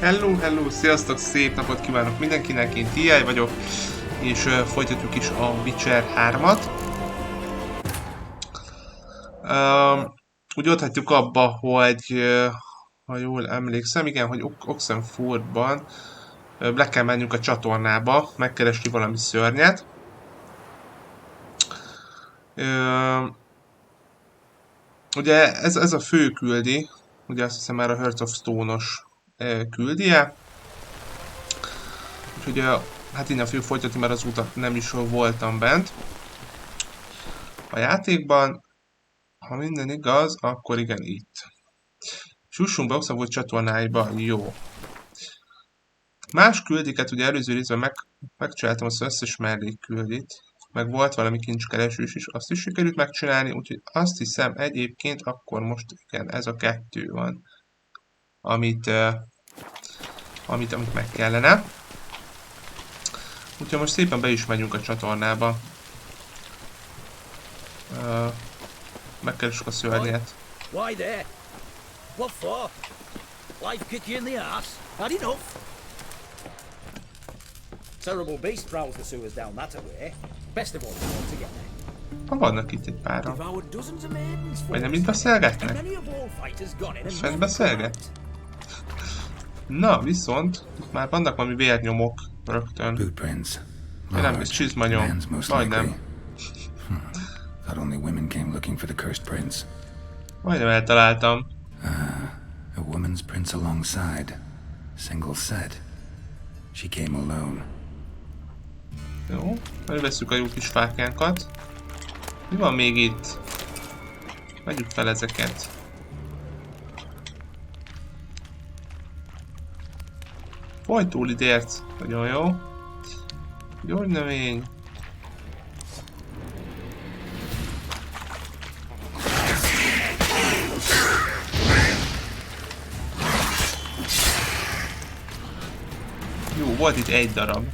Hello, hello, sziasztok, szép napot kívánok mindenkinek, én Teee-I vagyok, és folytatjuk is a Witcher 3-at. Úgy ott hagyjuk abba, hogy ha jól emlékszem, igen, hogy Oxenfordban le kell menjünk a csatornába, megkeresni valami szörnyet. Ugye ez a fő küldi, ugye azt hiszem már a Hearts of Stone-os küldie. Úgyhogy hát innen fogjuk folytatni, mert azóta nem is voltam bent a játékban. Ha minden igaz, akkor igen, itt. Jussunk be Oxenford csatornáiba, jó. Más küldiket ugye előző részben megcsináltam az összes mellékküldit, meg volt valami kincskeresős is, azt is sikerült megcsinálni, úgyhogy azt hiszem egyébként akkor most igen, ez a kettő van, amit meg kellene. Úgyhogy most szépen be is megyünk a csatornába. Megkeressük a szörnyet. Why there? What for? Life kick you in the ass? Had enough? Terrible beast prowls the sewers down that away. Best of all, you want to get there. Ha vannak itt egy páran. Devoured dozens of maidens. Vagy nem itt beszélgetnek? Many a bull fighter's gone in and Fent beszélget? Na, viszont itt már vannak valami vérnyomok rögtön. Nem, ez csizmanyom. Majdnem. Thought only women came looking for the cursed prince. Majdnem eltaláltam. A woman's prince alongside. Single set. She came alone. Jó, elővesszük a jó kis fákjánkat. Mi van még itt? Vegyük fel ezeket. Folytólidérc. Nagyon jó. Gyógynövény. Jó, volt itt egy darab.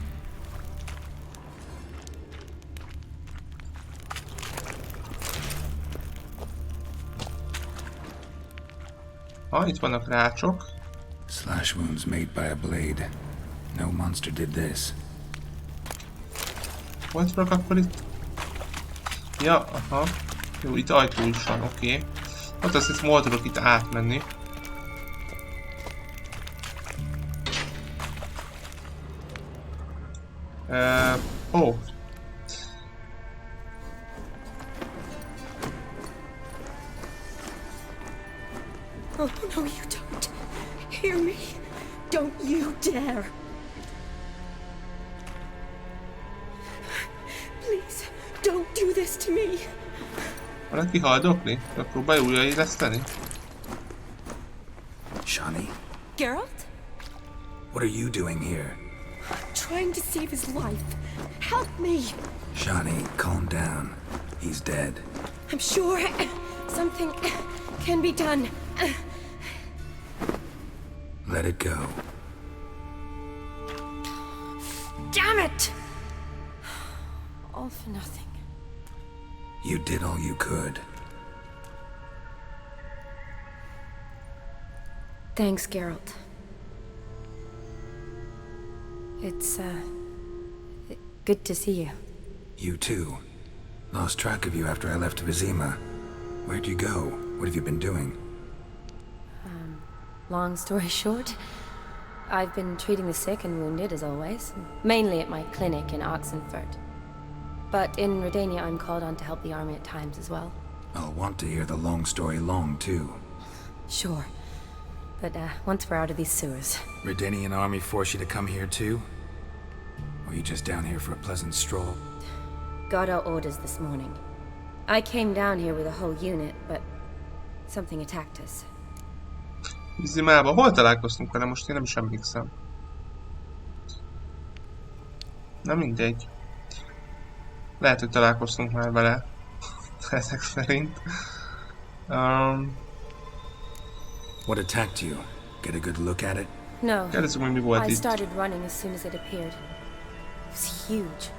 Itt vannak rácsok. Slash wounds made by a blade. No monster did this. Volt valak akkor itt? Ja, aha. Jó, itt ajtó is van, oké. Hát azt hiszem, hol tudok itt átmenni. Oh. Oh, no, you don't. Hear me. Don't you dare. Please, don't do this to me. Valaki haldokli? Próbálj újraéleszteni? Shani? Geralt? What are you doing here? Trying to save his life. Help me. Shani, calm down. He's dead. I'm sure something can be done. Let it go. Damn it! All for nothing. You did all you could. Thanks, Geralt. It's, good to see you. You too. Lost track of you after I left Vizima. Where'd you go? What have you been doing? Long story short, I've been treating the sick and wounded as always, mainly at my clinic in Oxenford. But in Redania, I'm called on to help the army at times as well. I'll want to hear the long story long, too. Sure. But once we're out of these sewers. Redanian army force you to come here, too? Or are you just down here for a pleasant stroll? Got our orders this morning. I came down here with a whole unit, but something attacked us. Vizimába. Hol találkoztunk vele? Most én nem is emlékszem. Na mindegy. Lehet, hogy találkoztunk már vele. Ezek szerint. What attacked you? Get a good look at it? No. Kérdezzük, hogy mi volt I itt. started running as soon as it appeared. It was huge.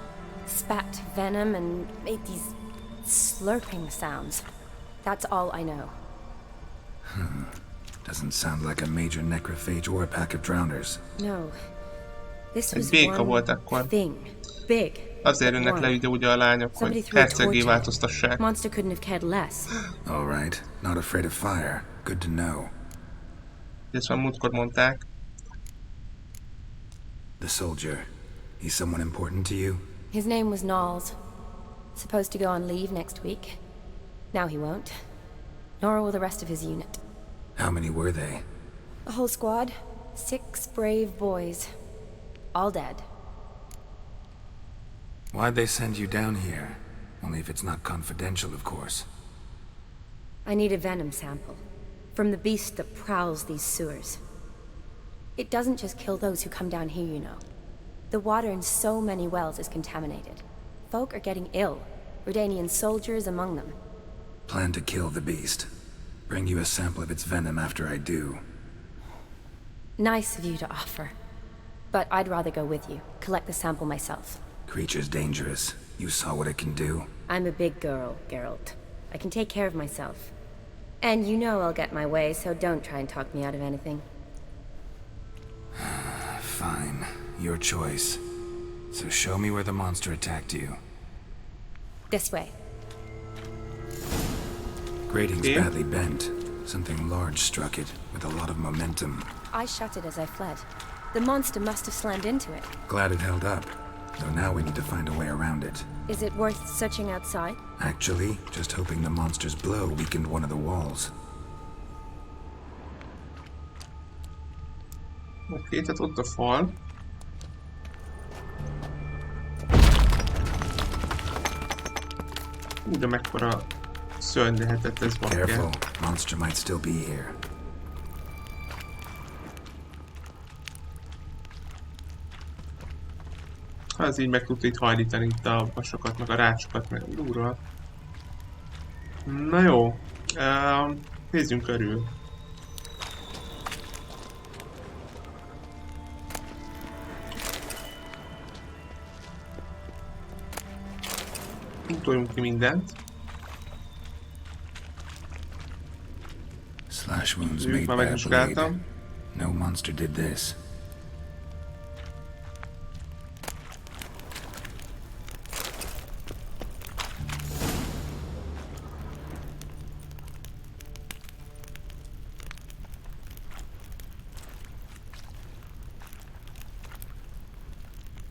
Spat venom and made these slurping sounds. That's all I know. Doesn't sound like a major necrophage or a pack of drowners. No. This Egy was béka volt one akkor. thing. Big. Azért but jönnek le one. ide ugye a lányok, Somebody hogy threw a herceggé torch at it. változtassák. Monster couldn't have cared less. All right, not afraid of fire. Good to know. Ezt már múltkor mondták. The soldier, he's someone important to you? His name was Knowles. Supposed to go on leave next week. Now he won't. Nor will the rest of his unit. How many were they? A whole squad. 6 brave boys. All dead. Why'd they send you down here? Only if it's not confidential, of course. I need a venom sample. From the beast that prowls these sewers. It doesn't just kill those who come down here, you know. The water in so many wells is contaminated. Folk are getting ill. Redanian soldiers among them. Plan to kill the beast. Bring you a sample of its venom after I do. Nice of you to offer. But I'd rather go with you. Collect the sample myself. Creature's dangerous. You saw what it can do. I'm a big girl, Geralt. I can take care of myself. And you know I'll get my way, so don't try and talk me out of anything. Fine. Your choice. So show me where the monster attacked you. This way. Grating's Yeah. badly bent. Something large struck it, with a lot of momentum. I shut it as I fled. The monster must have slammed into it. Glad it held up. Though now we need to find a way around it. Is it worth searching outside? Actually, just hoping the monster's blow weakened one of the walls. Oké, tehát ott a fal. De mekkora szörny lehetett ez Careful, bakker. monster might still be here. Ha ez így meg tudta itt hajlítani itt a vasokat, meg a rácsokat, meg a lúra. Na jó, nézzünk körül. Utoljunk ki mindent. Slash wounds Ők made már by a blade. megvizsgáltam. No monster did this.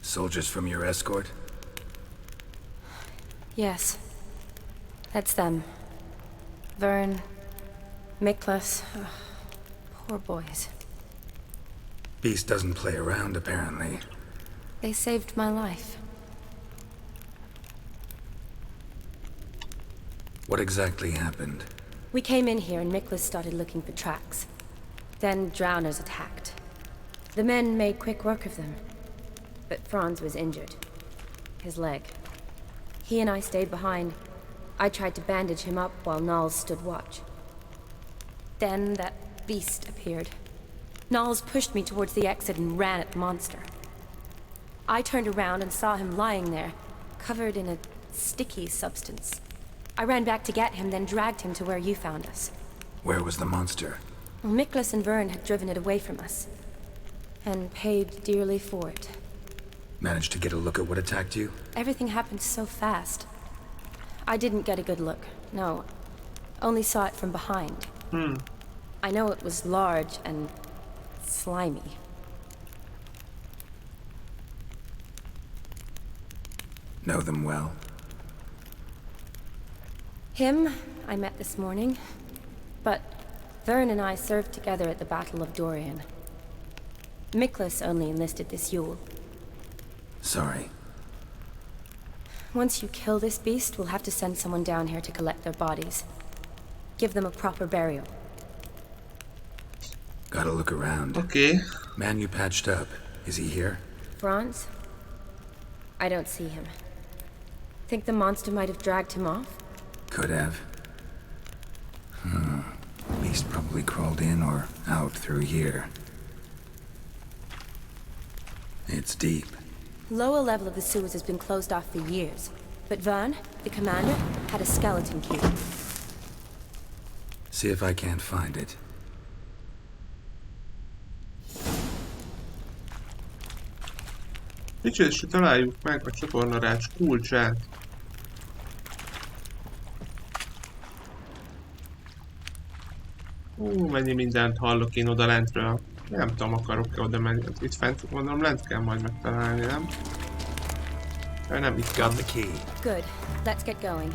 Soldiers from your escort? Yes. That's them. Vern, Miklas. Poor boys. Beast doesn't play around, apparently. They saved my life. What exactly happened? We came in here and Miklas started looking for tracks. Then drowners attacked. The men made quick work of them. But Franz was injured. His leg. He and I stayed behind. I tried to bandage him up while Knowles stood watch. Then that beast appeared. Knowles pushed me towards the exit and ran at the monster. I turned around and saw him lying there, covered in a sticky substance. I ran back to get him, then dragged him to where you found us. Where was the monster? Well, Miklas and Vern had driven it away from us. And paid dearly for it. Managed to get a look at what attacked you? Everything happened so fast. I didn't get a good look, no. Only saw it from behind. I know it was large and slimy. Know them well? Him, I met this morning. But Vern and I served together at the Battle of Dorian. Miklas only enlisted this Yule. Sorry. Once you kill this beast, we'll have to send someone down here to collect their bodies. Give them a proper burial. Gotta look around. Oké, Man you patched up. Is he here? Franz? I don't see him. Think the monster might have dragged him off? Could have. Beast probably crawled in or out through here. It's deep. Lower level of the sewers has been closed off for years. But Vern, the commander, had a skeleton cube. See if I can't find it. Dicsérésre találjuk meg a csatornarács kulcsát. Mennyi mindent hallok én oda lentről. Nem tudom, akarok-e oda menni. Itt fent, gondolom, lent kell majd megtalálni, nem? Nem, itt kell. Got the key. Good. Let's get going.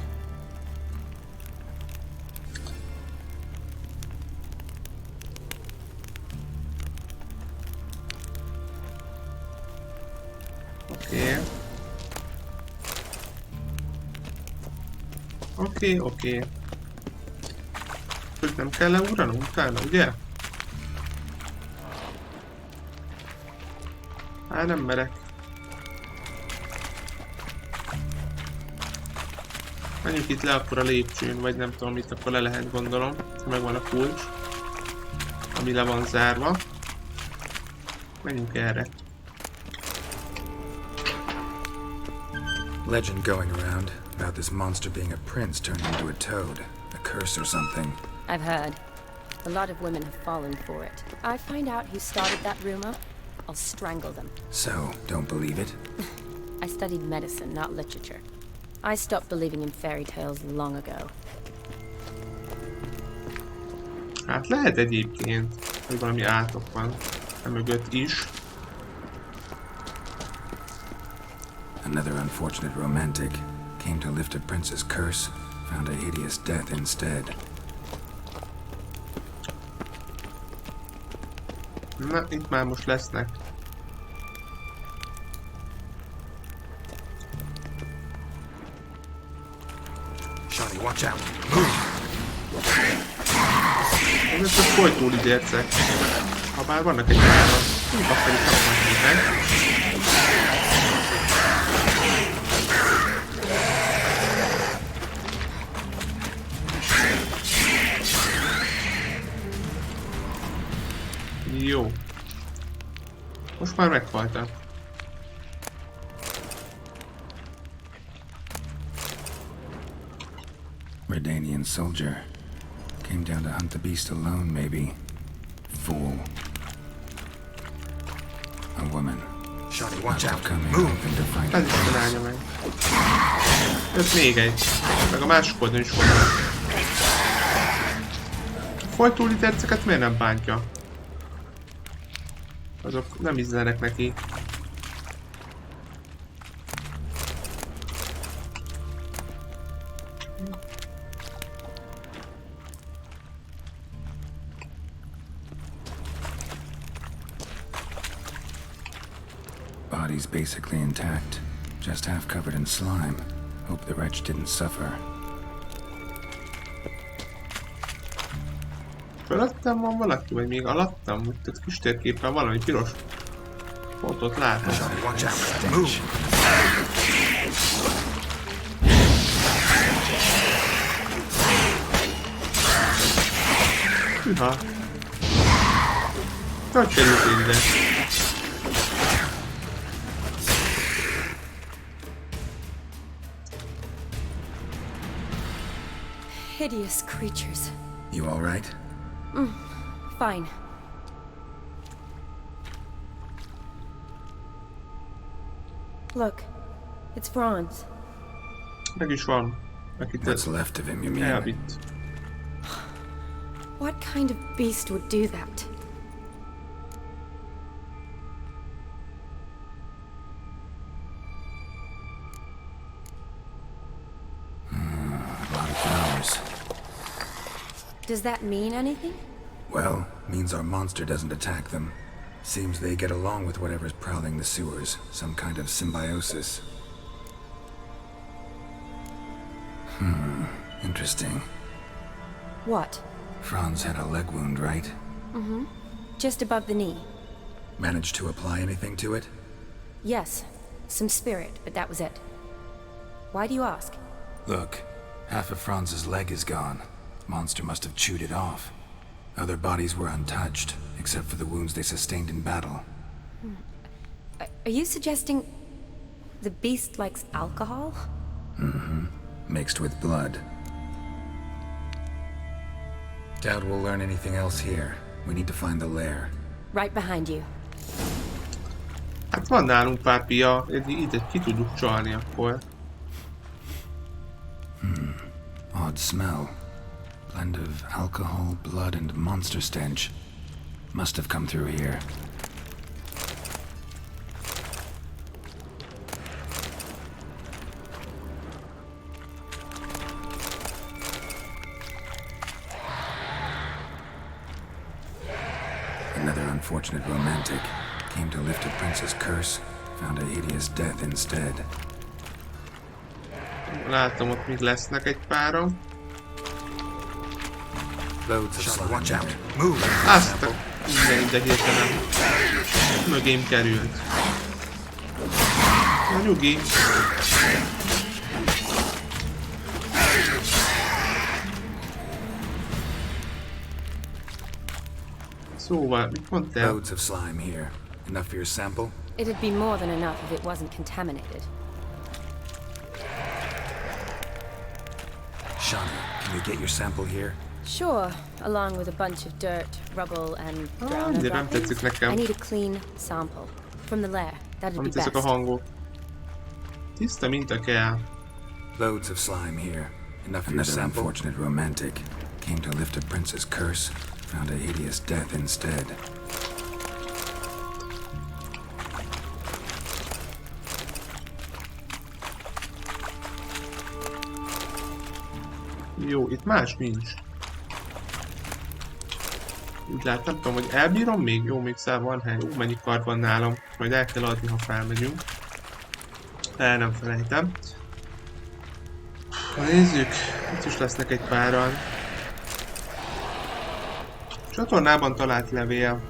Oké. Hogy nem kell leugranunk utána, ugye? Hát nem merek. Menjünk itt le akkor a lépcsőn, vagy nem tudom mit, akkor le lehet gondolom. Megvan a kulcs, ami le van zárva. Menjünk erre. Legend going around about this monster being a prince turned into a toad. A curse or something. I've heard. A lot of women have fallen for it. I find out who started that rumor, I'll strangle them. So, don't believe it? I studied medicine, not literature. I stopped believing in fairy tales long ago. Hát lehet egyébként, hogy valami átok van emögött is. Another unfortunate romantic came to lift a prince's curse, found a hideous death instead. Na, itt már most lesznek. Shawty, watch out! Ez csak folytól idércek. Ha bár vannak egy páran. Azt pedig kapnak meg. Jó. Most már meghaltam. Redanian soldier. Came down to hunt the beast alone, maybe. Fool. A woman. Shawty, watch out. Coming Move. hoping to find Ez is csinálja meg. Jött még egy. Meg a másik oldalon is van. A folytúli tetszeket miért nem bántja? Azok nem ízlenek neki. Body's basically intact, just half covered in slime. Hope the wretch didn't suffer. Fölöttem van valaki, vagy még alattam? Úgy tett kis térképpen valami piros pontot látom. Shawty, watch out. Move. Hűha. Hogy került ide? Hideous creatures. You all right? Fine. Look, it's Franz. Meg is van. Akit What's left of him, you mean? elvitt. What kind of beast would do that? A lot of flowers. Does that mean anything? Well, means our monster doesn't attack them. Seems they get along with whatever's prowling the sewers. Some kind of symbiosis. Interesting. What? Franz had a leg wound, right? Just above the knee. Managed to apply anything to it? Yes, some spirit, but that was it. Why do you ask? Look, half of Franz's leg is gone. Monster must have chewed it off. Other bodies were untouched, except for the wounds they sustained in battle. Are you suggesting the beast likes alcohol? Mixed with blood. Doubt we'll learn anything else here. We need to find the lair. Right behind you. Hát van nálunk pár pia, ide ki tudjuk csalni akkor. Odd smell. Blend of alcohol, blood, and monster stench. Must have come through here. Another unfortunate romantic. Came to lift a prince's curse, found a hideous death instead. Látom, ott még lesznek egy páran. Loads of slime. Watch out. Move. Azt a minden ide hirtelen mögém került. Na nyugi. Szóval, mit mondtál? Loads of slime here. Enough for your sample? It'd be more than enough if it wasn't contaminated. Shauna, can we get your sample here? Sure, along with a bunch of dirt, rubble, and drowner de nem droppings. tetszik nekem. I need a clean sample from the lair. That'd be Amit ezek a best. hangok. Tiszta minta kell. Loads of slime here. Enough for your sample. Another unfortunate romantic. Came to lift a prince's curse, found a hideous death instead. Jó, itt más nincs. Úgy lát, nem tudom, hogy elbírom még? Jó, még van hely. Mennyi kard van nálam. Majd el kell adni, ha felmegyünk. El nem felejtem. Ha nézzük, itt is lesznek egy páran. Csatornában talált levél.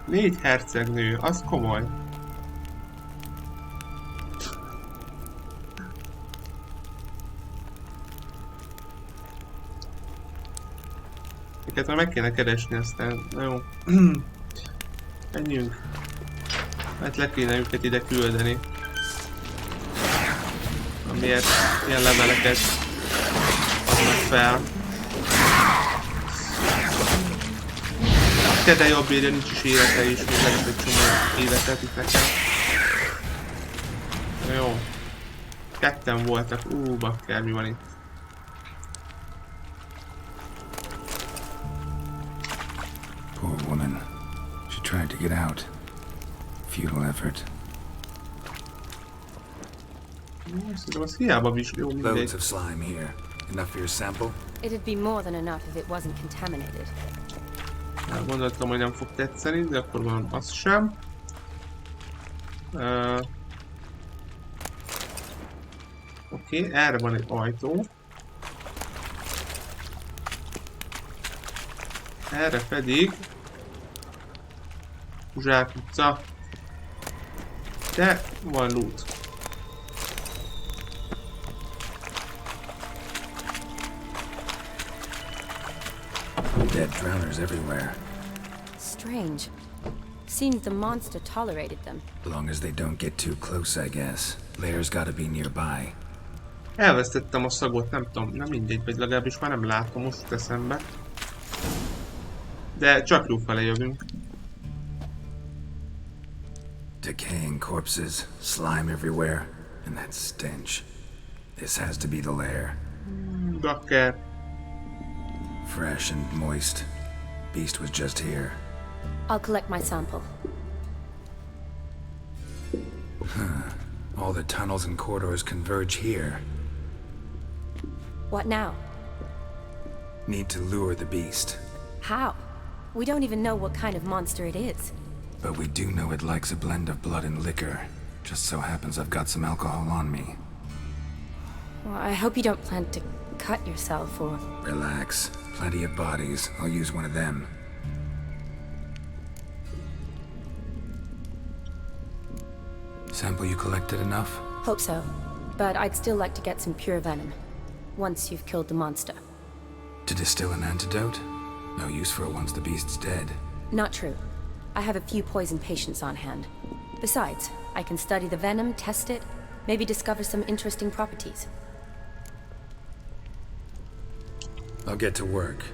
Légy hercegnő, az komoly. Őket már meg kéne keresni, aztán na jó. Menjünk. Hát le kéne őket ide küldeni. Amiért ilyen leveleket adnak fel. Te de jobb írja, nincs is élete is, még lehet egy csomó életet itt nekem. Na jó. Ketten voltak, bakker, mi van itt? Poor woman. She tried to get out. Futile effort. Szerintem az hiába jó, mindegy. Loads of slime here. Enough for your sample? It'd be more than enough if it wasn't contaminated. Gondoltam, hogy nem fog tetszeni, de akkor van az sem. Oké, erre van egy ajtó. Erre pedig zsákutca. De van loot. Dead drowners everywhere. Strange. Seems the monster tolerated them. As long as they don't get too close, I guess. Lair's gotta be nearby. Elvesztettem a szagot, nem tudom, nem mindegy, vagy legalábbis már nem látom, most jut eszembe. De csak jó fele jövünk. Decaying corpses, slime everywhere, and that stench. This has to be the lair. Bakker. Fresh and moist. Beast was just here. I'll collect my sample. All the tunnels and corridors converge here. What now? Need to lure the beast. How? We don't even know what kind of monster it is. But we do know it likes a blend of blood and liquor. Just so happens I've got some alcohol on me. Well, I hope you don't plan to cut yourself or... Relax. Plenty of bodies. I'll use one of them. Sample you collected enough? Hope so. But I'd still like to get some pure venom. Once you've killed the monster. To distill an antidote? No use for it once the beast's dead. Not true. I have a few poison patients on hand. Besides, I can study the venom, test it, maybe discover some interesting properties. I'll get to work.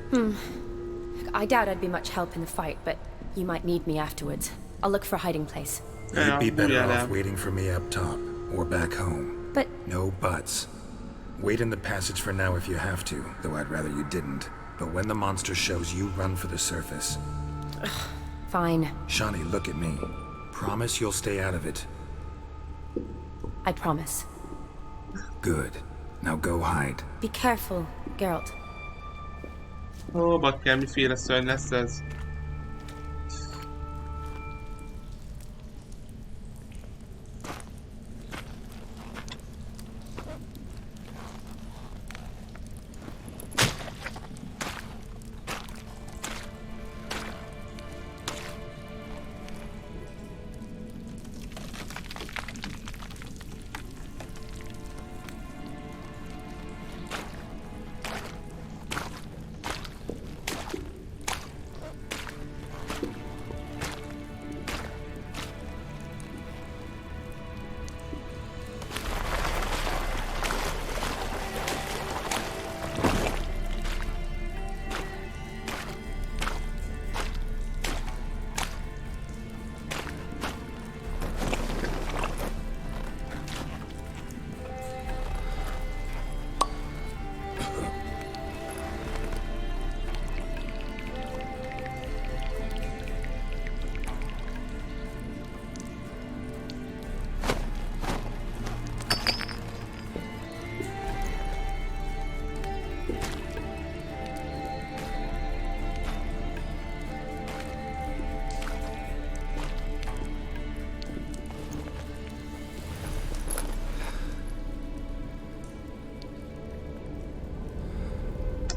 I doubt I'd be much help in the fight, but you might need me afterwards. I'll look for a hiding place. You'd be better off waiting for me up top, or back home. But No buts. Wait in the passage for now if you have to, though I'd rather you didn't. But when the monster shows, you run for the surface. fine. Shawnee, look at me. Promise you'll stay out of it. I promise. Good. Now go hide. Be careful, Geralt. Ó, bakker, miféle szörny lesz ez?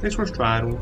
És most várunk.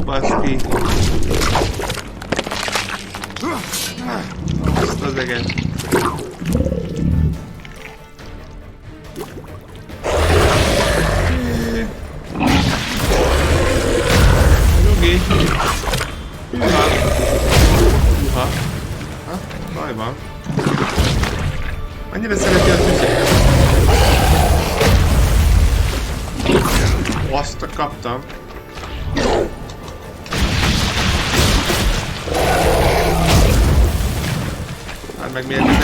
Baszki. Azt az eget. Nyugi. Hűha. Hűha. Ha? Baj van. Annyira szereti a tüzet. Azt kaptam. Meg miért nem?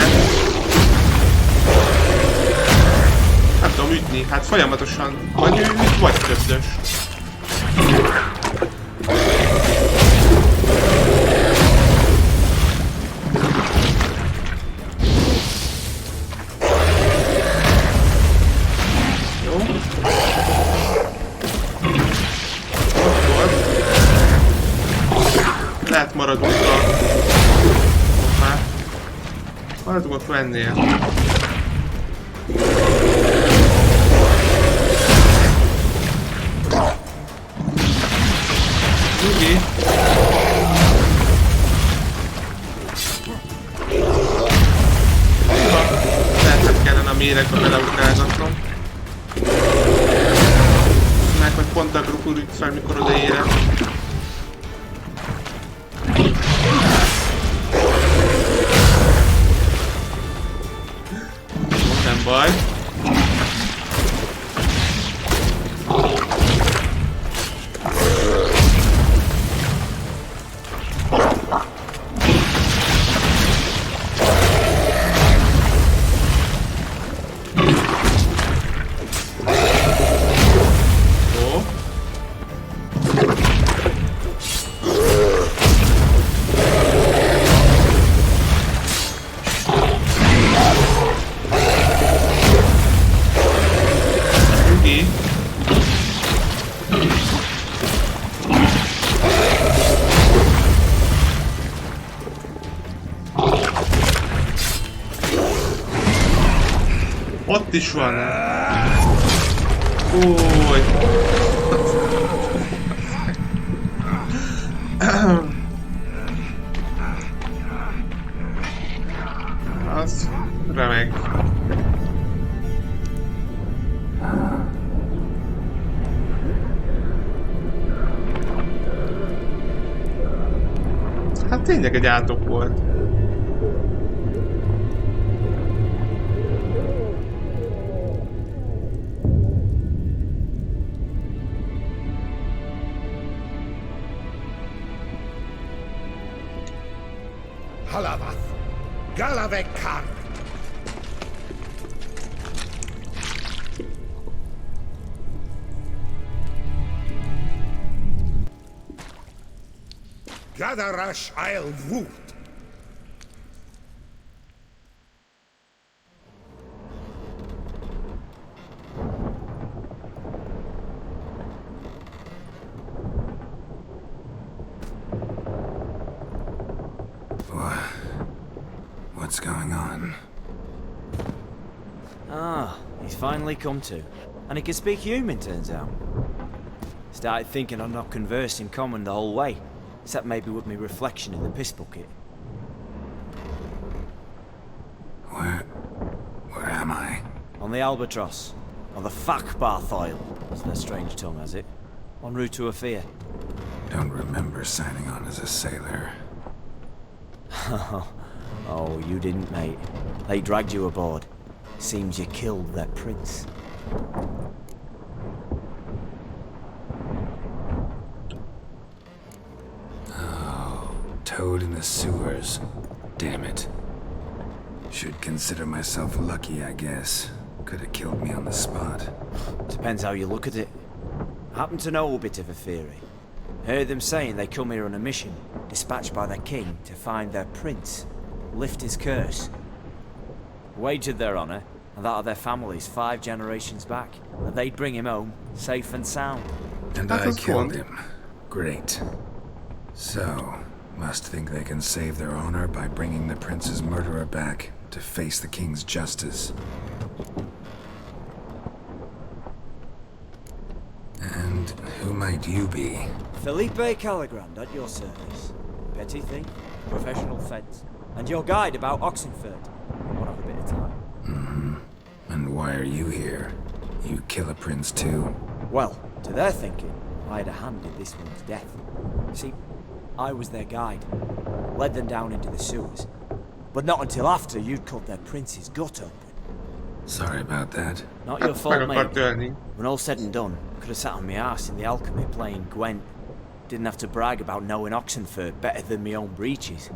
Nem tudom ütni, hát folyamatosan vagy ő üt, vagy ködös. Jó. Akkor lehet maradunk a... Maradunk akkor ennél. Nyugi! Lehet, hogy kellene a méregbe beleutálgatnom. Meg hogy pont a grup úgy fel, mikor odaérem. Nem baj. Ott is van. Új. Az remek. Hát tényleg egy átok volt. Halavath, Galavekar. Gadarash I'll root. What's going on? Ah, he's finally come to. And he can speak human, turns out. Started thinking I'd not conversed in common the whole way, except maybe with me reflection in the piss bucket. Where am I? On the Albatross. On the Fakbarth Isle, as their strange tongue has it. En route to Ophir. Don't remember signing on as a sailor. Oh, you didn't, mate. They dragged you aboard. Seems you killed their prince. Oh, toad in the sewers. Damn it. Should consider myself lucky, I guess. Could have killed me on the spot. Depends how you look at it. Happen to know a bit of a theory. Heard them saying they come here on a mission, dispatched by their king to find their prince, lift his curse. Wagered their honour, and that of their families 5 generations back, that they'd bring him home, safe and sound. And That I was killed fun. him. Great. So, must think they can save their honor by bringing the prince's murderer back to face the king's justice. And who might you be? Felipe Caligrand at your service. Petty thief, professional fence, and your guide about Oxenford. Won't have a bit of time. And why are you here? You kill a prince too? Well, to their thinking, I had a hand in this one's death. See, I was their guide, led them down into the sewers, but not until after you'd cut their prince's gut open. Sorry about that. Not your Meg fault, akar mate. tölni. When all said and done, could have sat on my arse in the alchemy playing Gwent. Didn't have to brag about knowing Oxenford better than my own breeches.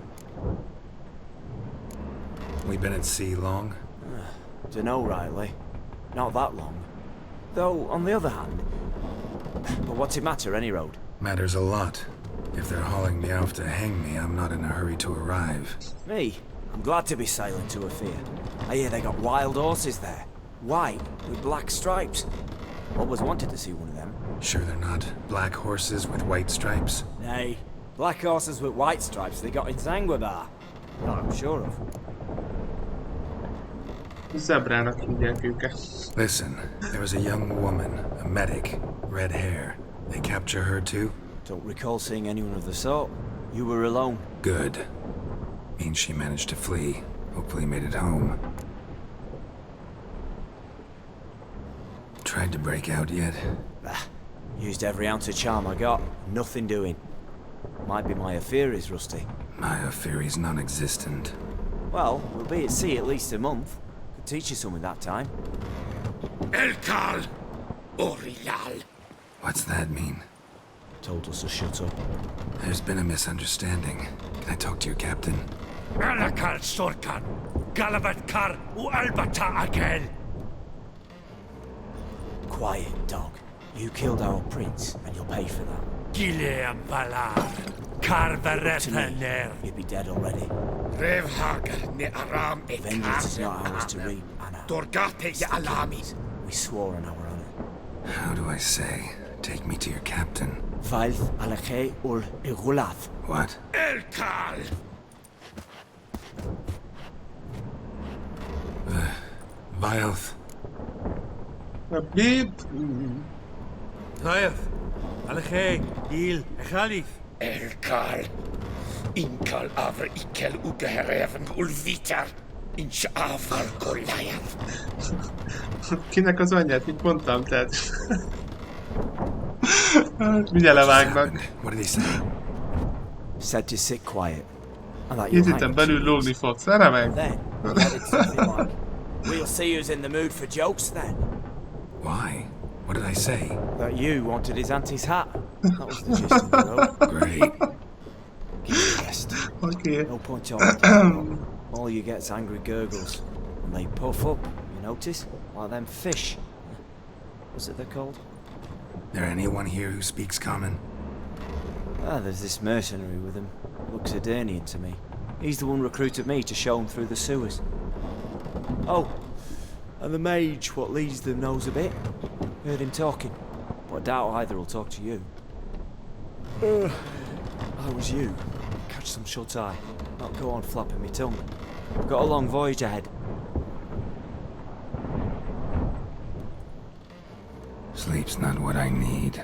We been at sea long? Dunno, Riley. Not that long. Though, on the other hand... But what's it matter, any road? Matters a lot. If they're hauling me off to hang me, I'm not in a hurry to arrive. Me? I'm glad to be sailing to Ophir. I hear they got wild horses there. White, with black stripes. Always wanted to see one of them. Sure they're not black horses with white stripes? Nay, black horses with white stripes they got in Zanguebar. That I'm sure of. Zebrának hívják őket. Listen, there was a young woman, a medic, red hair. They capture her too? Don't recall seeing anyone of the sort. You were alone. Good. Means she managed to flee. Hopefully made it home. Tried to break out yet? Bah, used every ounce of charm I got. Nothing doing. Might be my affair is rusty. My theory's non-existent. Well, we'll be at sea at least a month. Could teach you something that time. Elkal, Orial. What's that mean? Told us to shut up. There's been a misunderstanding. Can I talk to your captain? Alakal Sorkan, Galavatkar, U Albata Agel. Quiet, dog. You killed our prince, and you'll pay for that. Gileam Valar, To Carverethaner. me, you'd be dead already. Revhagar ne Aram e Vengeance is not ours to reap, Anna. Dorgate ya Alami. We swore on our honor. How do I say? Take me to your captain. Failth alakhe ul igulath. What? Elkal. Vilth. A bib. Taif. Alche. Il. Khalif. Elkal. Inkal avr ikel ugehereven ulvitar. Inch avar Goliath. Kinek az anyját, mit mondtam, tehát... Mindjárt levágnak. What did he say? Said to sit quiet. And that you're Héten belül lógni fogsz, erre meg? Then, he added something like, we'll see who's in the mood for jokes then. Why? What did I say? That you wanted his auntie's hat. That was the gist of the road. Great. Give me a rest. Oké. No point talking. All you get is angry gurgles. And they puff up, you notice? Like them fish. What's it they're called? There anyone here who speaks common? Ah, there's this mercenary with him. Looks Edirnian to me. He's the one recruited me to show him through the sewers. Oh, and the mage what leads them knows a bit. Heard him talking, but I doubt either will talk to you. I was you. Catch some shut-eye. Not go on flapping me tongue. Got a long voyage ahead. Sleep's not what I need.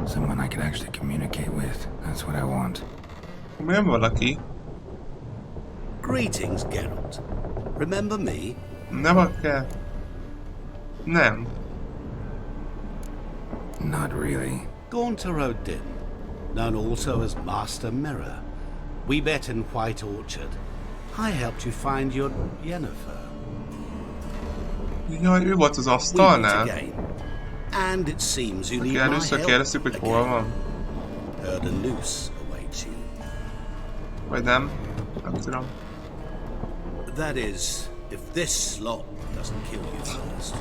Someone I can actually communicate with. That's what I want. Miért valaki? Greetings, Geralt. Remember me? Nem akár. Nem. Not really. Gaunter O'Din, known also as Master Mirror. We met in White Orchard. I helped you find your Yennefer. Jaj, ő volt az We meet asztalnál? again. And it seems you need Aki my először help kérdeztük, hogy hol again. van. Heard a noose awaits you. Vagy nem? Nem tudom. That is, if this slop doesn't kill you first.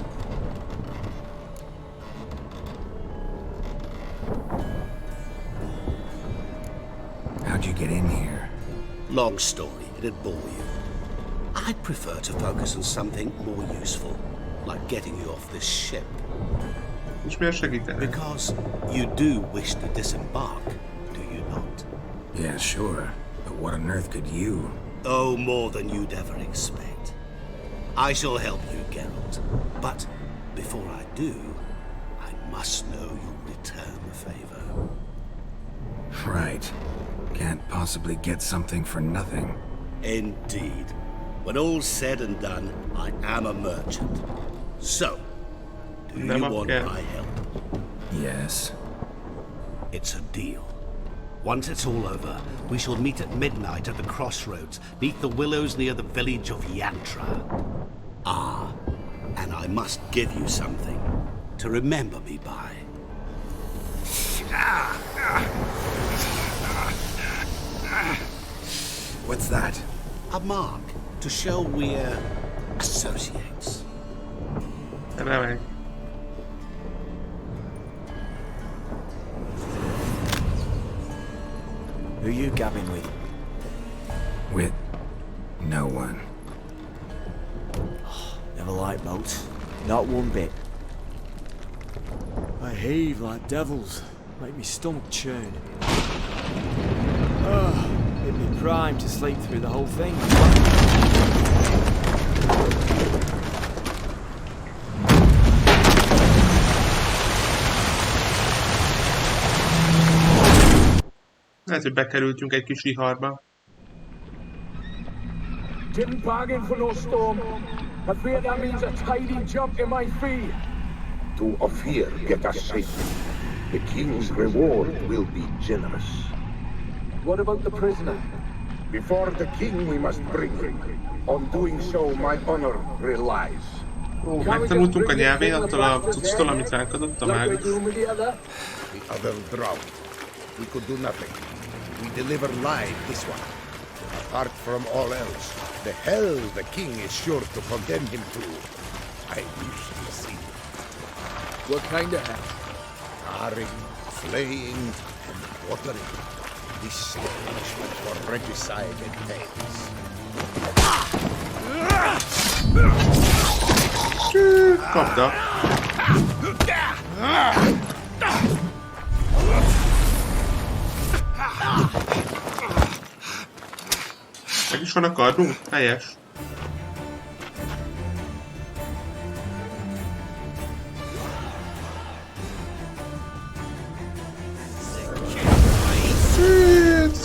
How'd you get in here? Long story, it'd bore you. I'd prefer to focus on something more useful, like getting you off this ship. És miért segíteni? Because you do wish to disembark, do you not? Yeah, sure. But what on earth could you? Oh, more than you'd ever expect. I shall help you, Geralt. But before I do, I must know you'll return the favor. Right. Can't possibly get something for nothing. Indeed. When all's said and done, I am a merchant. So, do you Never want get. my help? Yes. It's a deal. Once it's all over, we shall meet at midnight at the crossroads, beneath the willows near the village of Yantra. Ah, and I must give you something to remember me by. What's that? A mark to show we're associates. Remek. Who you gabbing with? With no one. Never liked boats. Not one bit. I heave like devils. Make me stomach churn. Hit me prime to sleep through the whole thing. Lehet, hogy bekerültünk egy kis viharba. Didn't bargain for no storm. I fear that means a tidy jump in my fee. To Ophir get us safely. The king's reward will be generous. What about the prisoner? Before the king we must bring him. On doing so my honor relies. Megtanultunk a nyelvén attól a cucctól, amit ránk adott a Like we mágus. do with the other? The other drowned. We could do nothing. We deliver live this one. Apart from all else, the hell the king is sure to condemn him to. I wish to see. What kind of hell? Carring, flaying, and watering. This is the punishment for regicide and pains. Kapta. Meg is van a kardunk? Helyes.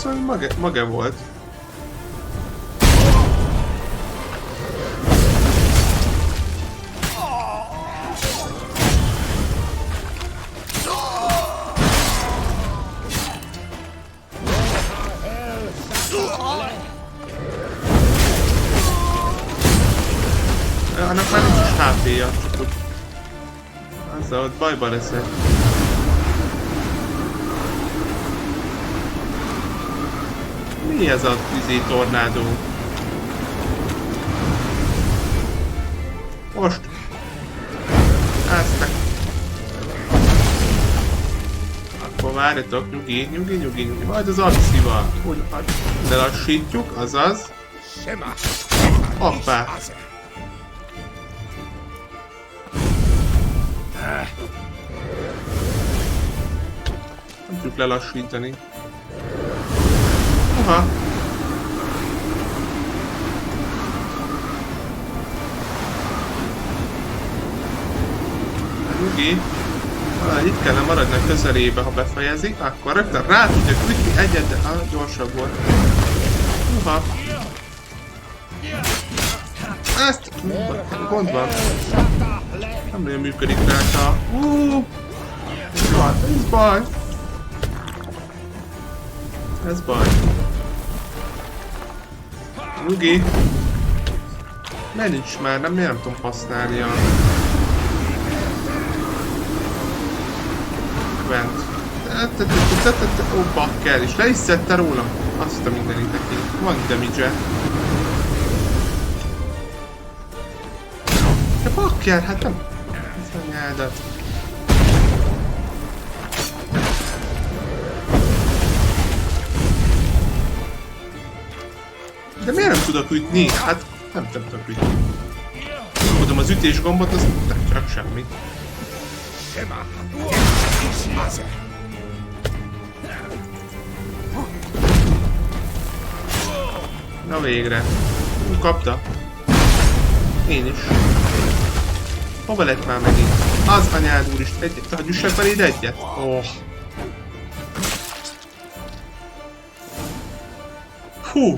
az valami mage volt. Annak már nincs is HP-ja, csak úgy... Azzal ott bajba leszek. Mi ez a tornádó? Most! Aztán... Akkor várjatok, nyugi. Majd az axival. Úgy, lelassítjuk, azaz. Hoppá! Nem tudjuk lelassítani. Aha. Nyugi. Itt kellene maradni a közelébe, ha befejezi, akkor rögtön rá tudjuk ütni egyet, de gyorsabb volt. Aha. Ezt gond van. Nem nagyon működik rá. Ez baj. Ez baj. Nyugi. Miért nincs már? Nem tudom használni a... Bent. Ó, bakker, és le is szedte rólam. Azt a mindenit neki. Van damage-e. De bakker, hát nem... Ez a nyeldet. De miért nem tudok ütni? Hát nem tudok ütni. Tudom az ütés gombot, az nem csak semmi. Na végre. Kapta. Én is. Hova lett már megint? Az anyád úr is. Hadd üssek feléd egyet? Oh. Hú.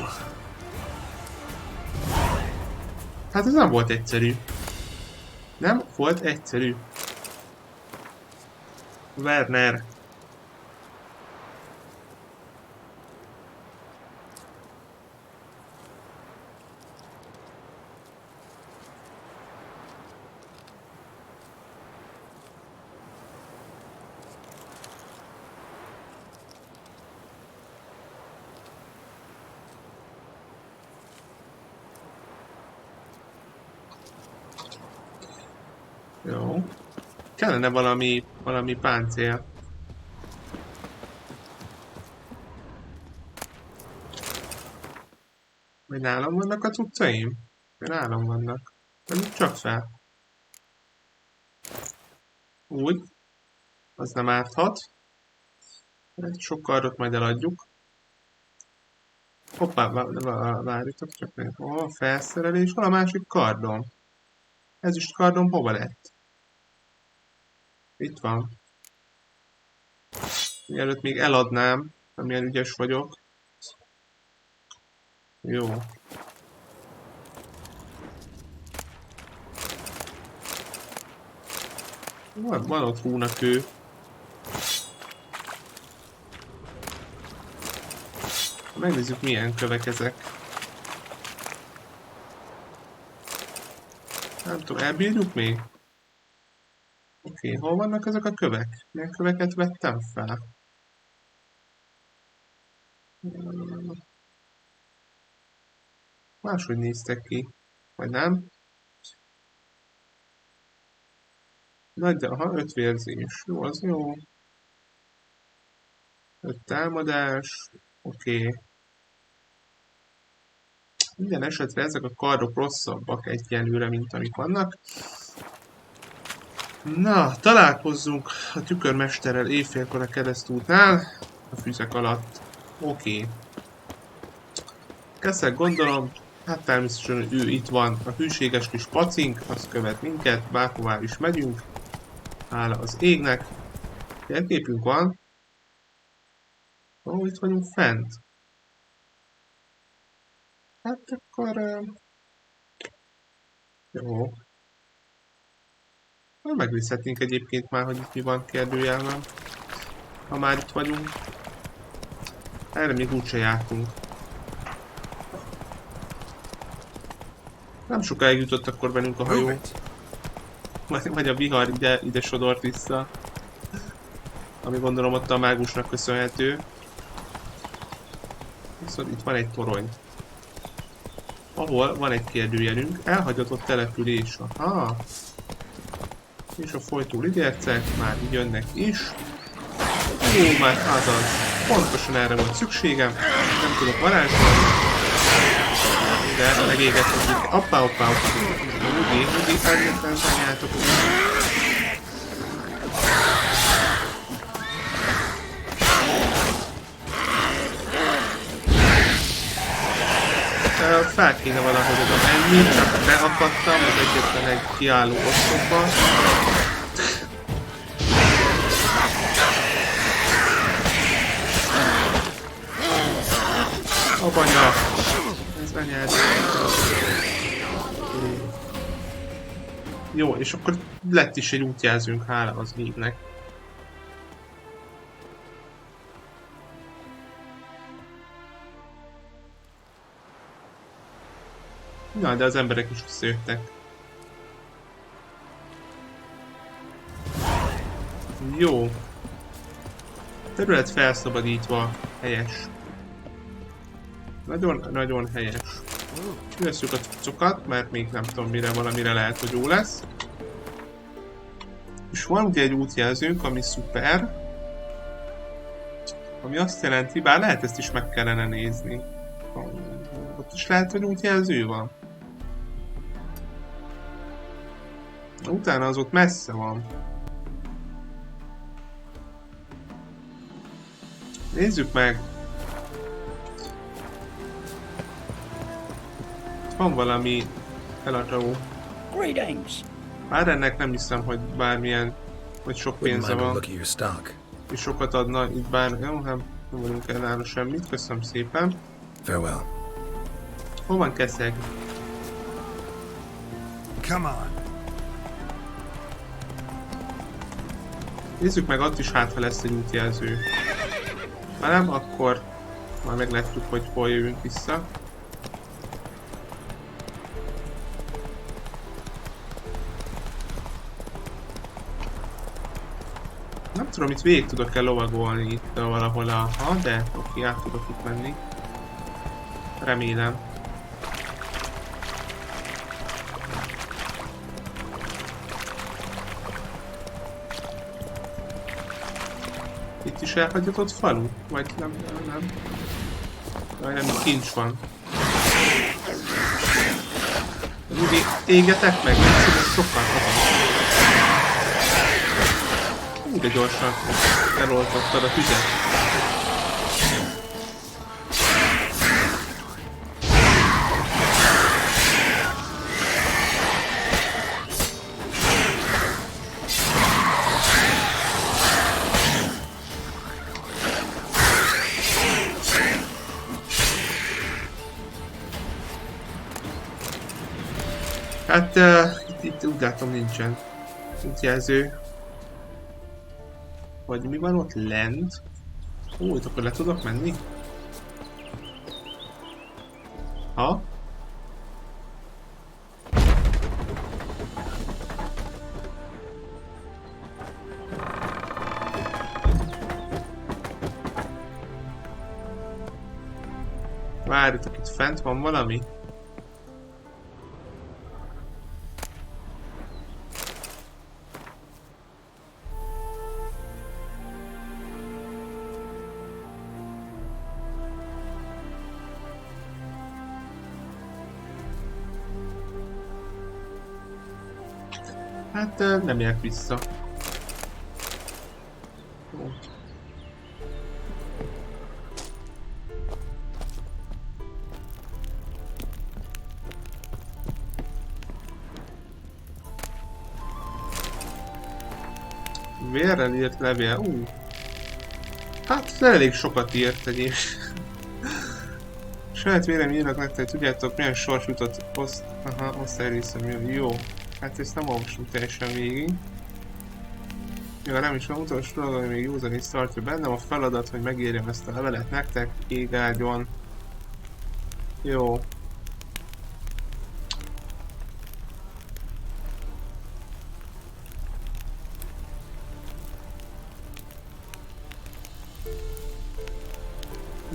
Hát ez nem volt egyszerű. Nem volt egyszerű. Werner. Jó. Kellene valami páncél. Vagy nálam vannak a cuccaim? Vagy nálam vannak. Vagy csak fel. Úgy. Az nem árthat. Egy sok kardot majd eladjuk. Hoppá, várjatok csak meg. A felszerelés, hol a másik kardom? Ez is kardom hova lett? Itt van. Mielőtt még eladnám, amilyen ügyes vagyok. Jó. Van ott húnakő. Megnézzük milyen kövek ezek. Nem tudom, elbírjuk még? Oké, hol vannak ezek a kövek? Milyen köveket vettem fel? Máshogy néztek ki. Vagy nem? Nagy, de aha, 5 vérzés. Jó, az jó. 5 támadás. Oké. Minden esetre ezek a kardok rosszabbak egyelőre, mint amik vannak. Na, találkozzunk a tükörmesterrel éjfélkor a keresztútnál, a füzek alatt. Oké. Keszek gondolom, hát természetesen ő itt van, a hűséges kis pacink, az követ minket, bárhová is megyünk. Hála az égnek. Térképünk van. Ó, itt vagyunk fent. Hát akkor... Jó. Megnézhetnénk egyébként már, hogy itt mi van kérdőjelben. Ha már itt vagyunk. Erre még úgyse jártunk. Nem sokáig jutott akkor velünk a hajó. Vagy a vihar ide sodort vissza. Ami gondolom ott a mágusnak köszönhető. Viszont itt van egy torony. Ahol van egy kérdőjelünk. Elhagyatott település. Aha. És a folytó lidércek már így jönnek is. Ó, már azaz. Pontosan erre volt szükségem. Nem tudok varázsolni. De megégethetjük. Hoppá. Nyugi, feltétlenül anyátok. Fel kéne valahogy oda menni, csak beakadtam az egyetlen egy kiálló osztokba. Abanya! Ez anyád. Jó, és akkor lett is egy útjelzőnk, hála az hívnek. Na, de az emberek is visszajöttek. Jó. Terület felszabadítva. Helyes. Nagyon helyes. Kivesszük a cuccokat, mert még nem tudom mire, valamire lehet, hogy jó lesz. És van ugye egy útjelzőnk, ami szuper. Ami azt jelenti, bár lehet ezt is meg kellene nézni. Ott is lehet, hogy útjelző van. Utána az ott messze van. Nézzük meg. Van valami eladó. Bár ennek nem hiszem, hogy bármilyen, hogy sok pénze van. És sokat adna itt bár... Jó, nem vagyunk el nála semmit. Köszönöm szépen. Farewell. Hol van keszeg? Come on. Nézzük meg, ott is hátra lesz egy útjelző. Ha nem, akkor már meglátjuk, hogy hol jövünk vissza. Nem tudom, itt végig tudok-e lovagolni itt valahol de oké, át tudok itt menni. Remélem. Itt is elhagyatott falu? Vagy nem? Vagy nem, kincs van. Ugye égetek meg, nem szívem sokat adom. De gyorsan eloltottad a tüzet. Hát itt úgy látom nincsen útjelző. Vagy mi van ott lent? Ó, itt akkor le tudok menni? Ha? Várjatok, itt fent van valami? Hát nem jár vissza. Jó. Vérrel írt levél. Hát elég sokat írt egyébként. Saját vélemény írnak nektek, tudjátok milyen sors jutott osztályrészem. Jó. Hát ezt nem olvasom teljesen végig. Még nem is van utolsó dolog, ami még józanész tartja bennem, a feladat, hogy megírjam ezt a levelet nektek, égágyon. Jó.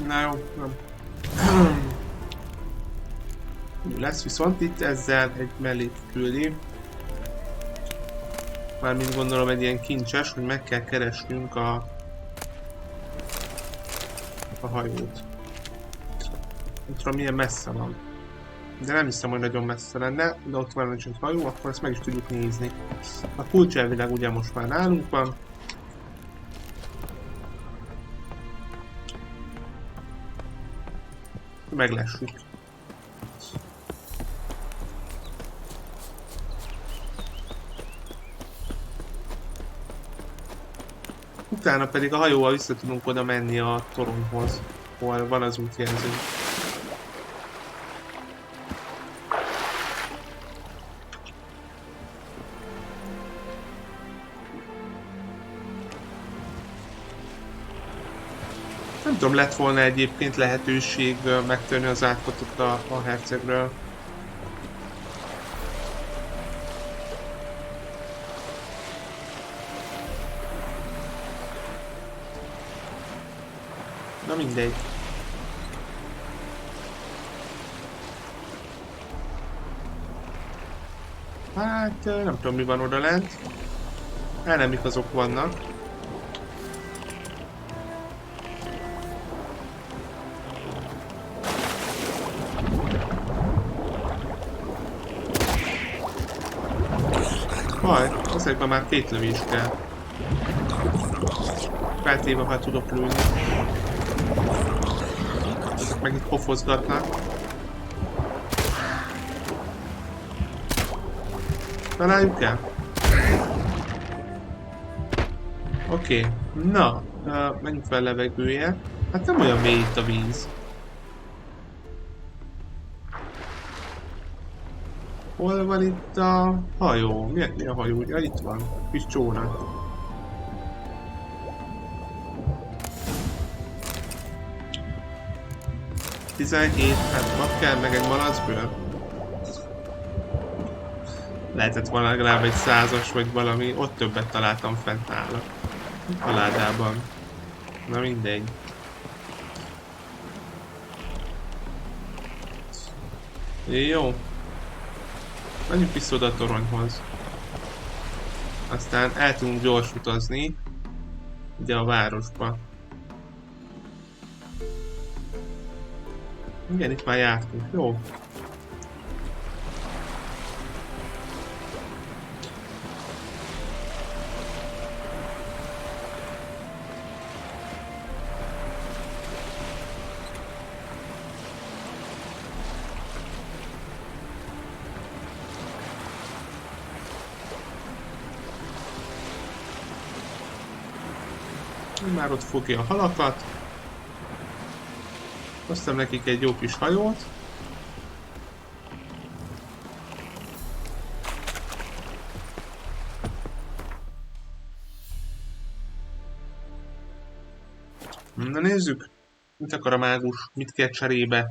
Na jó, nem. Lesz viszont itt ezzel egy mellét küldi. Mármint gondolom egy ilyen kincses, hogy meg kell keresnünk a hajót. Nem tudom milyen messze van. De nem hiszem, hogy nagyon messze lenne, de ott van egy hajó, akkor ezt meg is tudjuk nézni. A kulcs elvileg ugye most már nálunk van. Meglessük. Utána pedig a hajóval vissza tudunk oda menni a toronyhoz, ahol van az útjelző. Nem tudom, lett volna egyébként lehetőség megtörni az átkotot a hercegről. Na mindegy. Hát nem tudom mi van oda lent. Elnemik azok vannak. Haj, ezekben már 2 lövés kell. Feltéve, ha tudok lőni. Ezek meg itt pofozgatnak. Találjuk el? Oké, na, menjünk fel levegője. Hát nem olyan mély itt a víz. Hol van itt a hajó? Mi a hajó? Ja, itt van. Kis csónak. $17, hát mag kell meg egy malacbőr. Lehetett volna legalább egy 100-as vagy valami, ott többet találtam fent nála. A ládában. Na mindegy. Jó. Menjünk vissza oda a toronyhoz. Aztán el tudunk gyors utazni. Ide a városba. Igen, itt már jártunk. Jó. Már ott fogja a halakat. Hoztam nekik egy jó kis hajót. Na nézzük, mit akar a mágus, mit kér cserébe.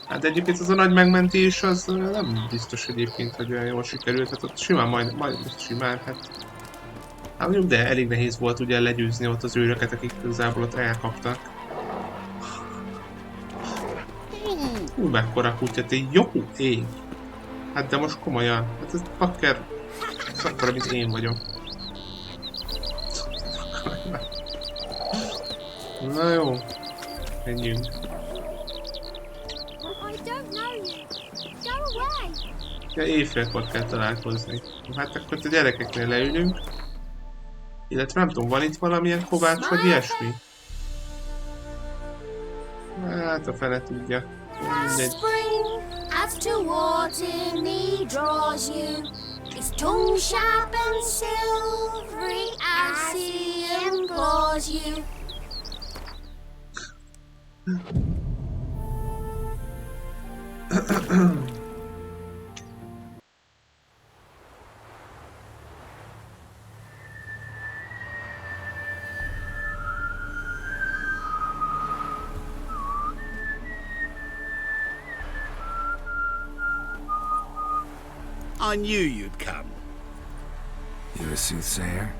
Hát egyébként az a nagy megmentés az nem biztos egyébként, hogy olyan jól sikerült, hát ott simán majd simán, hát mondjuk, de elég nehéz volt ugye legyőzni ott az őröket, akik igazából ott elkaptak. Mekkora kutya, te jó ég! Hát de most komolyan, hát ez bakker, ez akkora, mint én vagyok. Na jó, menjünk. Ja, éjfélkor kell találkozni. Hát akkor a gyerekeknél leülünk. Illetve nem tudom, van itt valamilyen kovács vagy ilyesmi? Hát a fele tudja. Mindegy. I knew you'd come. You're a soothsayer?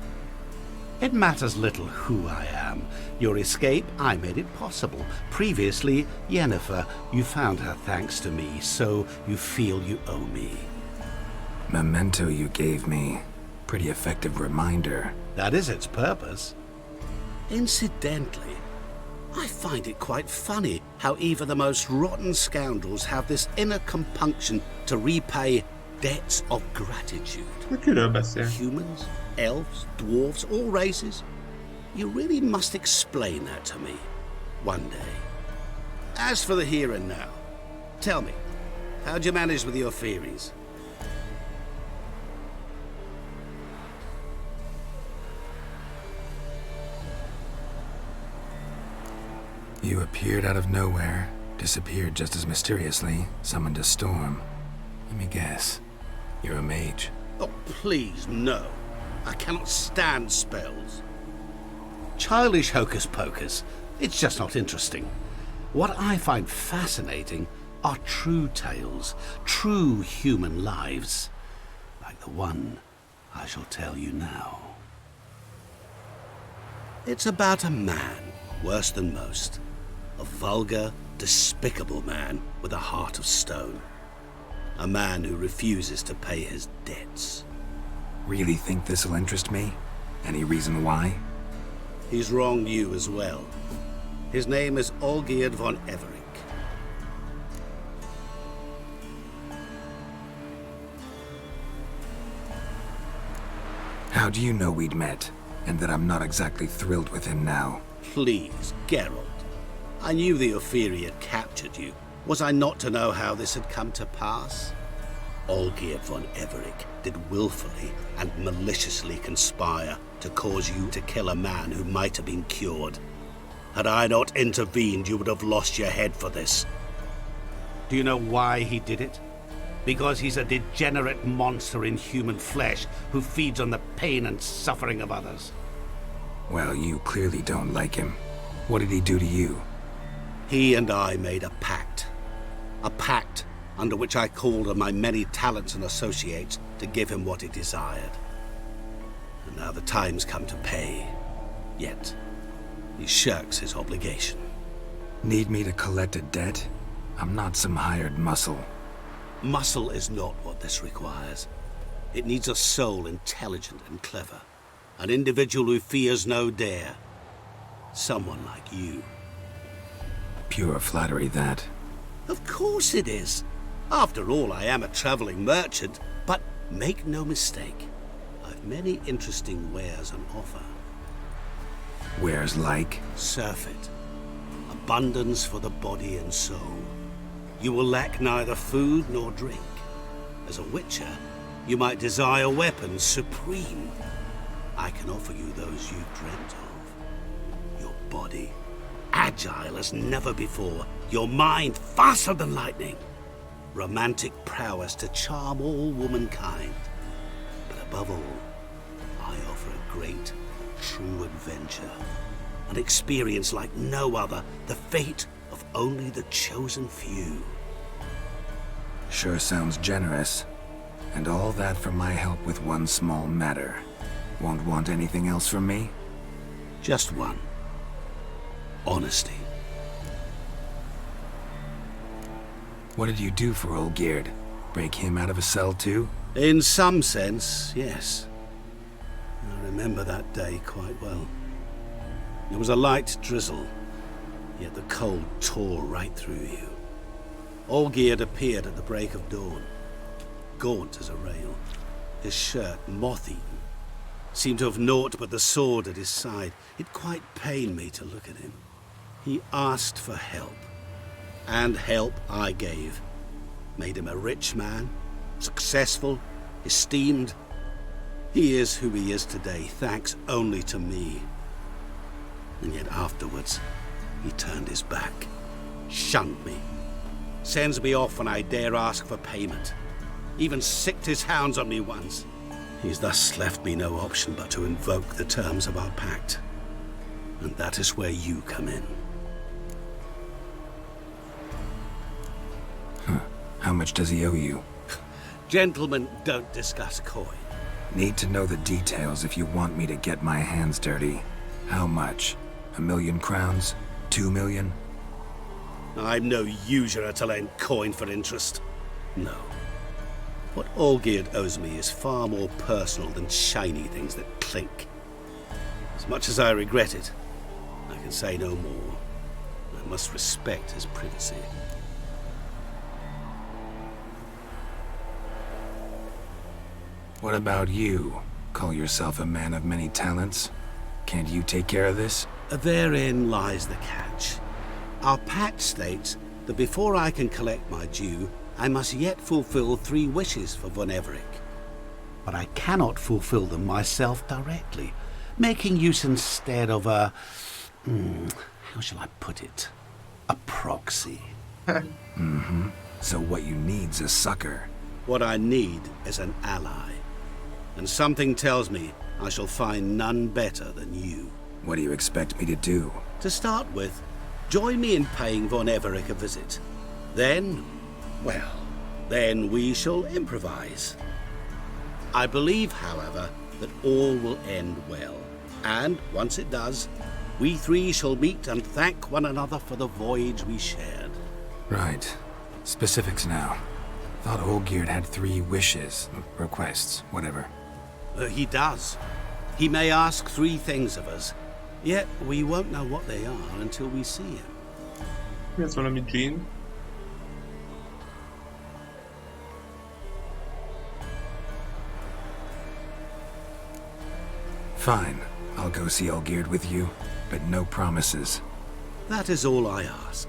It matters little who I am. Your escape, I made it possible. Previously, Yennefer, you found her thanks to me, so you feel you owe me. Memento you gave me. Pretty effective reminder. That is its purpose. Incidentally, I find it quite funny how even the most rotten scoundrels have this inner compunction to repay debts of gratitude. Humans, elves, dwarves, all races. You really must explain that to me one day. As for the here and now, tell me, how'd you manage with your theories? You appeared out of nowhere, disappeared just as mysteriously, summoned a storm. Let me guess. You're a mage. Oh, please, no. I cannot stand spells. Childish hocus pocus. It's just not interesting. What I find fascinating are true tales, true human lives, like the one I shall tell you now. It's about a man, worse than most. A vulgar, despicable man with a heart of stone. A man who refuses to pay his debts. Really think this'll interest me? Any reason why? He's wronged you as well. His name is Olgierd von Everink. How do you know we'd met, and that I'm not exactly thrilled with him now? Please, Geralt. I knew the Ophiri had captured you. Was I not to know how this had come to pass? Olgierd von Everink did willfully and maliciously conspire to cause you to kill a man who might have been cured. Had I not intervened, you would have lost your head for this. Do you know why he did it? Because he's a degenerate monster in human flesh who feeds on the pain and suffering of others. Well, you clearly don't like him. What did he do to you? He and I made a pact. A pact under which I called on my many talents and associates to give him what he desired. And now the time's come to pay. Yet, he shirks his obligation. Need me to collect a debt? I'm not some hired muscle. Muscle is not what this requires. It needs a soul intelligent and clever. An individual who fears no dare. Someone like you. Pure flattery, that. Of course it is. After all, I am a traveling merchant, but make no mistake, I've many interesting wares on offer. Wares like? Surfeit. Abundance for the body and soul. You will lack neither food nor drink. As a witcher, you might desire weapons supreme. I can offer you those you dreamt of. Your body, agile as never before. Your mind, faster than lightning. Romantic prowess to charm all womankind. But above all, I offer a great, true adventure. An experience like no other, the fate of only the chosen few. Sure sounds generous. And all that for my help with one small matter. Won't want anything else from me? Just one. Honesty. What did you do for Olgierd? Break him out of a cell too? In some sense, yes. I remember that day quite well. It was a light drizzle, yet the cold tore right through you. Olgierd appeared at the break of dawn, gaunt as a rail, his shirt moth-eaten. Seemed to have naught but the sword at his side. It quite pained me to look at him. He asked for help, and help I gave. Made him a rich man, successful, esteemed. He is who he is today, thanks only to me. And yet afterwards, he turned his back, shunned me. Sends me off when I dare ask for payment. Even sicked his hounds on me once. He's thus left me no option but to invoke the terms of our pact. And that is where you come in. How much does he owe you? Gentlemen don't discuss coin. Need to know the details if you want me to get my hands dirty. How much? 1,000,000 crowns? 2,000,000? I'm no usurer to lend coin for interest. No. What Olgierd owes me is far more personal than shiny things that clink. As much as I regret it, I can say no more. I must respect his privacy. What about you? Call yourself a man of many talents? Can't you take care of this? Therein lies the catch. Our pact states that before I can collect my due, I must yet fulfill 3 wishes for Von Everec. But I cannot fulfill them myself directly, making use instead of a... how shall I put it? A proxy. So what you need's a sucker. What I need is an ally. And something tells me I shall find none better than you. What do you expect me to do? To start with, join me in paying Von Everec a visit. Then, well, then we shall improvise. I believe, however, that all will end well. And once it does, we 3 shall meet and thank one another for the voyage we shared. Right. Specifics now. Thought Olgierd had 3 wishes, requests, whatever. He does. He may ask 3 things of us, yet we won't know what they are until we see him. Ez valami Jean. Fine. I'll go see Olgierd with you, but no promises. That is all I ask.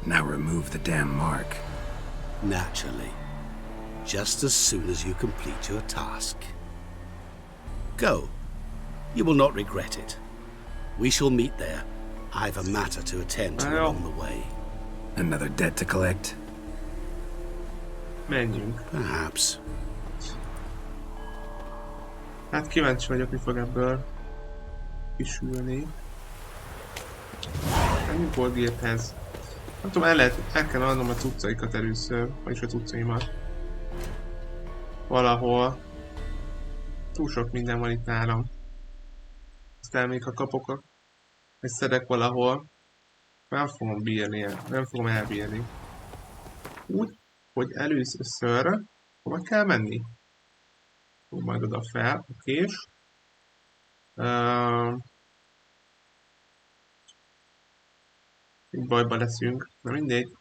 Now remove the damn mark. Naturally. Just as soon as you complete your task. Go. You will not regret it. We shall meet there. I've a matter to attend to along the way. Another debt to collect? Menjünk. Perhaps. Hát kíváncsi vagyok, mi fog ebből kisülni. Menjünk Olgierdhez. Nem tudom, el kell adnom a cuccaikat először, vagyis a cuccaimat. Valahol. Túl sok minden van itt nálam. Aztán még ha kapok egy szedek valahol, nem fogom bírni, nem fogom elbírni. Úgy, hogy először hova kell menni? Majd oda fel, okés. Így bajba leszünk, na mindegy.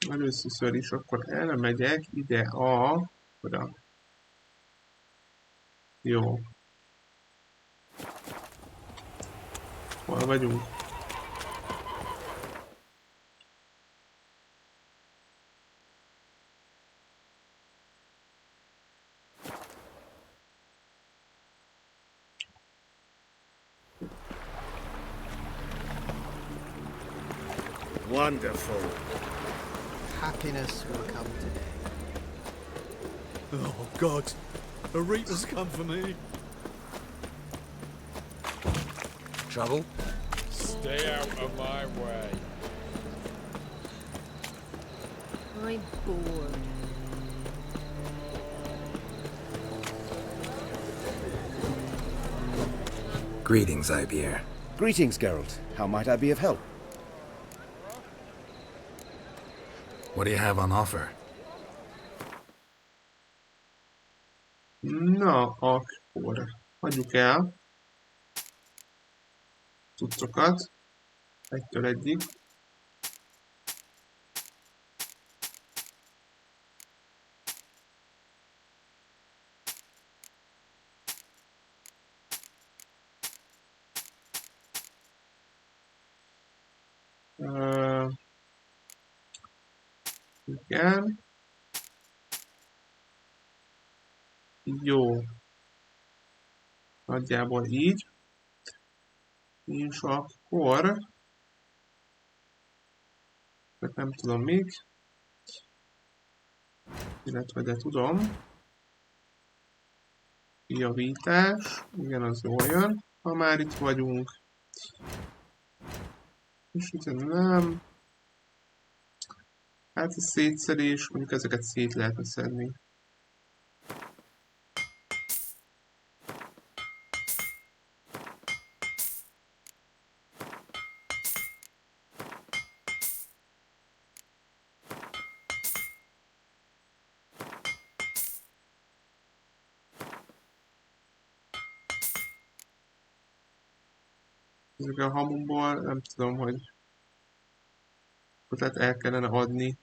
Először is akkor elmegyek ide oda. Jó. Hol vagyunk? Wonderful. Happiness will come today. Oh, God. A reaper's come for me. Trouble? Stay out of my way. I'm bored. Greetings, Ibeer. Greetings, Geralt. How might I be of help? What do you have on offer? Na, akkor hagyjuk el cuccokat egytől egyig. Igen. Jó. Nagyjából így. És akkor nem tudom még. Illetve de tudom. Javítás. Igen, az jól jön. Ha már itt vagyunk. És itt nem. Hát a szétszedés, mondjuk ezeket szét lehetne szedni. Ezek a hamumból nem tudom, hogy tehát el kellene adni